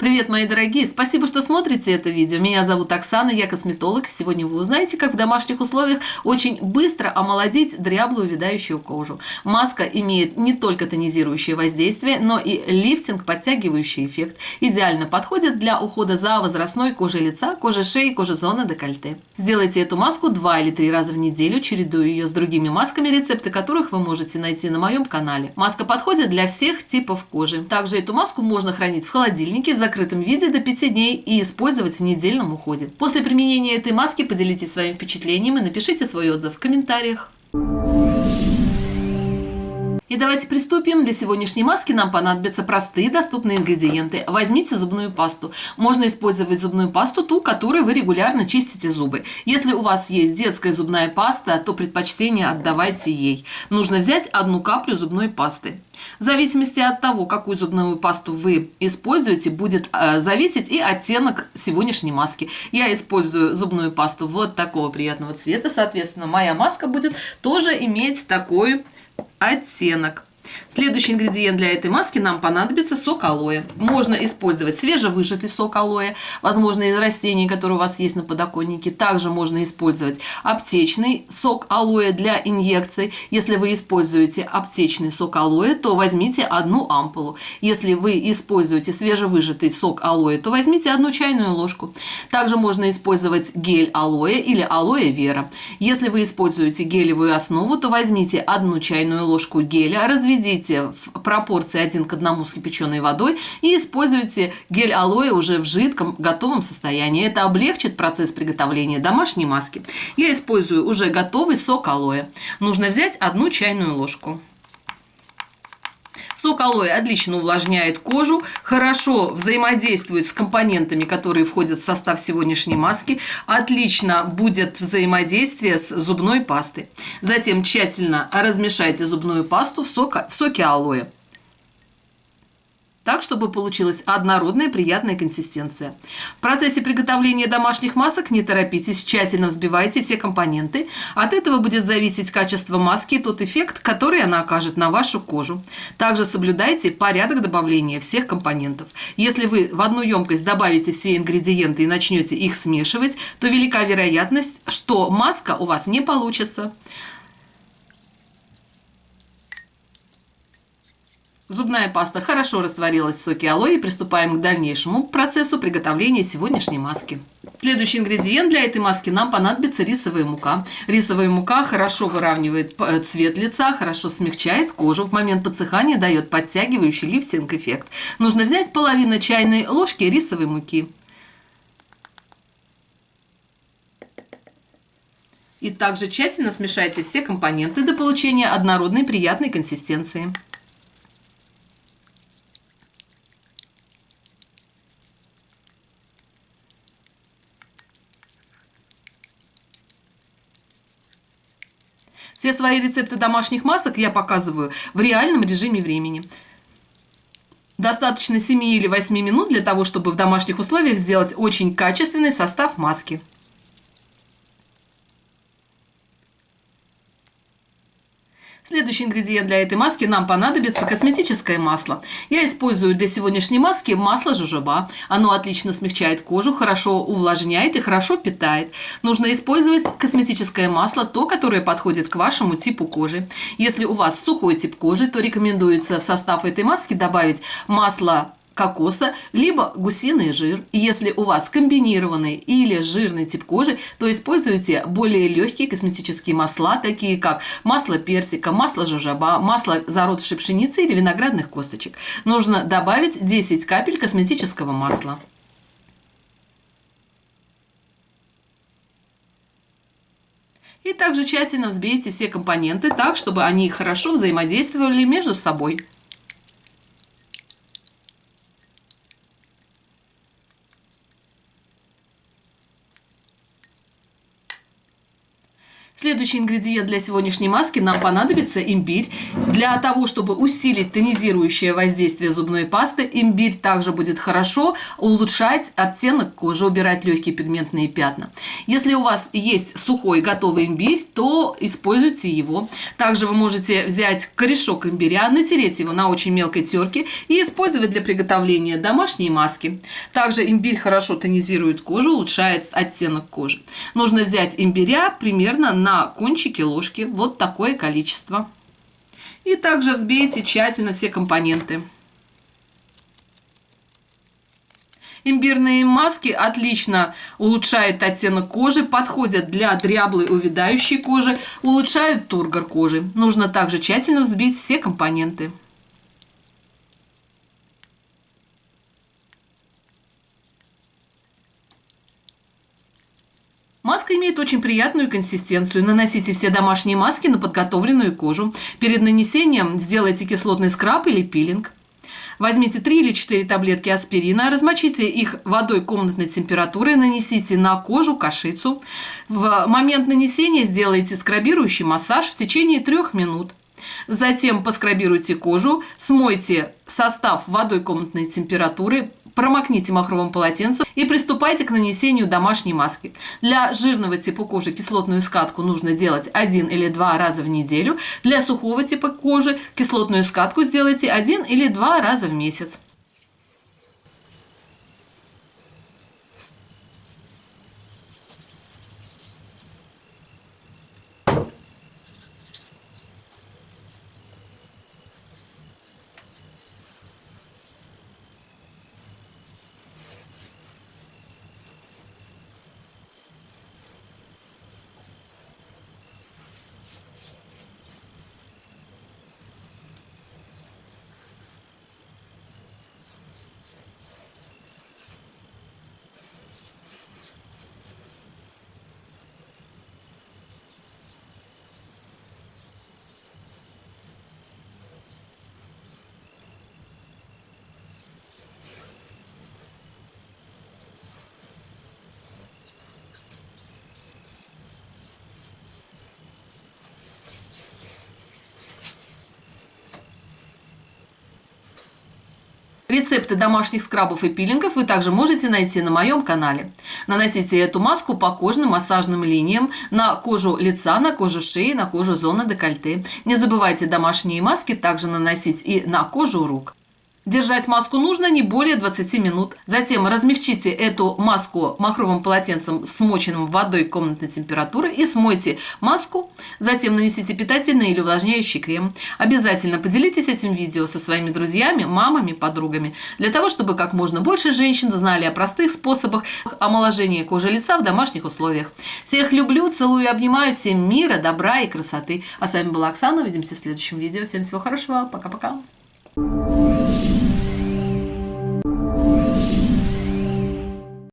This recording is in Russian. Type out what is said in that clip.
Привет, мои дорогие! Спасибо, что смотрите это видео. Меня зовут Оксана, я косметолог. Сегодня вы узнаете, как в домашних условиях очень быстро омолодить дряблую увядающую кожу. Маска имеет не только тонизирующее воздействие, но и лифтинг, подтягивающий эффект. Идеально подходит для ухода за возрастной кожей лица, кожей шеи, кожей зоны декольте. Сделайте эту маску 2 или 3 раза в неделю, чередуя ее с другими масками, рецепты которых вы можете найти на моем канале. Маска подходит для всех типов кожи. Также эту маску можно хранить в холодильнике в закрытом виде до 5 дней и использовать в недельном уходе. После применения этой маски поделитесь своим впечатлением и напишите свой отзыв в комментариях. И давайте приступим. Для сегодняшней маски нам понадобятся простые доступные ингредиенты. Возьмите зубную пасту. Можно использовать зубную пасту, ту, которой вы регулярно чистите зубы. Если у вас есть детская зубная паста, то предпочтение отдавайте ей. Нужно взять 1 каплю зубной пасты. В зависимости от того, какую зубную пасту вы используете, будет зависеть и оттенок сегодняшней маски. Я использую зубную пасту вот такого приятного цвета, соответственно, моя маска будет тоже иметь такой оттенок. Следующий ингредиент для этой маски нам понадобится сок алоэ. Можно использовать свежевыжатый сок алоэ, возможно, из растений, которые у вас есть на подоконнике. Также можно использовать аптечный сок алоэ для инъекций. Если вы используете аптечный сок алоэ, то возьмите 1 ампулу. Если вы используете свежевыжатый сок алоэ, то возьмите 1 чайную ложку. Также можно использовать гель алоэ или алоэ вера. Если вы используете гелевую основу, то возьмите 1 чайную ложку геля, разведите в пропорции 1 к 1 с кипяченой водой и используйте гель алоэ уже в жидком, готовом состоянии. Это облегчит процесс приготовления домашней маски. Я использую уже готовый сок алоэ. Нужно взять 1 чайную ложку. Сок алоэ отлично увлажняет кожу, хорошо взаимодействует с компонентами, которые входят в состав сегодняшней маски, отлично будет взаимодействие с зубной пастой. Затем тщательно размешайте зубную пасту в соке алоэ, так, чтобы получилась однородная приятная консистенция. В процессе приготовления домашних масок не торопитесь, тщательно взбивайте все компоненты. От этого будет зависеть качество маски и тот эффект, который она окажет на вашу кожу. Также соблюдайте порядок добавления всех компонентов. Если вы в одну емкость добавите все ингредиенты и начнете их смешивать, то велика вероятность, что маска у вас не получится. Зубная паста хорошо растворилась в соке алоэ, и приступаем к дальнейшему процессу приготовления сегодняшней маски. Следующий ингредиент для этой маски нам понадобится рисовая мука. Рисовая мука хорошо выравнивает цвет лица, хорошо смягчает кожу. В момент подсыхания дает подтягивающий лифтинг эффект. Нужно взять половину чайной ложки рисовой муки. И также тщательно смешайте все компоненты до получения однородной приятной консистенции. Все свои рецепты домашних масок я показываю в реальном режиме времени. Достаточно 7 или 8 минут для того, чтобы в домашних условиях сделать очень качественный состав маски. Следующий ингредиент для этой маски нам понадобится косметическое масло. Я использую для сегодняшней маски масло жожоба. Оно отлично смягчает кожу, хорошо увлажняет и хорошо питает. Нужно использовать косметическое масло, то, которое подходит к вашему типу кожи. Если у вас сухой тип кожи, то рекомендуется в состав этой маски добавить масло кокоса, либо гусиный жир. Если у вас комбинированный или жирный тип кожи, то используйте более легкие косметические масла, такие как масло персика, масло жожоба, масло зародышей пшеницы или виноградных косточек. Нужно добавить 10 капель косметического масла. И также тщательно взбейте все компоненты так, чтобы они хорошо взаимодействовали между собой. Следующий ингредиент для сегодняшней маски нам понадобится имбирь. Для того, чтобы усилить тонизирующее воздействие зубной пасты, имбирь также будет хорошо улучшать оттенок кожи, убирать легкие пигментные пятна. Если у вас есть сухой готовый имбирь, то используйте его. Также вы можете взять корешок имбиря, натереть его на очень мелкой терке и использовать для приготовления домашней маски. Также имбирь хорошо тонизирует кожу, улучшает оттенок кожи. Нужно взять имбиря примерно на кончике ложки, вот такое количество. И также взбейте тщательно все компоненты. Имбирные маски отлично улучшают оттенок кожи, подходят для дряблой увядающей кожи, улучшают тургор кожи. Нужно также тщательно взбить все компоненты. Маска имеет очень приятную консистенцию. Наносите все домашние маски на подготовленную кожу. Перед нанесением сделайте кислотный скраб или пилинг. Возьмите 3 или 4 таблетки аспирина, размочите их водой комнатной температуры, нанесите на кожу кашицу. В момент нанесения сделайте скрабирующий массаж в течение 3 минут. Затем поскрабируйте кожу, смойте состав водой комнатной температуры, промокните махровым полотенцем и приступайте к нанесению домашней маски. Для жирного типа кожи кислотную скатку нужно делать 1 или 2 раза в неделю. Для сухого типа кожи кислотную скатку сделайте 1 или 2 раза в месяц. Рецепты домашних скрабов и пилингов вы также можете найти на моем канале. Наносите эту маску по кожным массажным линиям на кожу лица, на кожу шеи, на кожу зоны декольте. Не забывайте домашние маски также наносить и на кожу рук. Держать маску нужно не более 20 минут. Затем размягчите эту маску махровым полотенцем, смоченным водой комнатной температуры, и смойте маску. Затем нанесите питательный или увлажняющий крем. Обязательно поделитесь этим видео со своими друзьями, мамами, подругами, для того, чтобы как можно больше женщин знали о простых способах омоложения кожи лица в домашних условиях. Всех люблю, целую и обнимаю. Всем мира, добра и красоты. А с вами была Оксана. Увидимся в следующем видео. Всем всего хорошего. Пока-пока.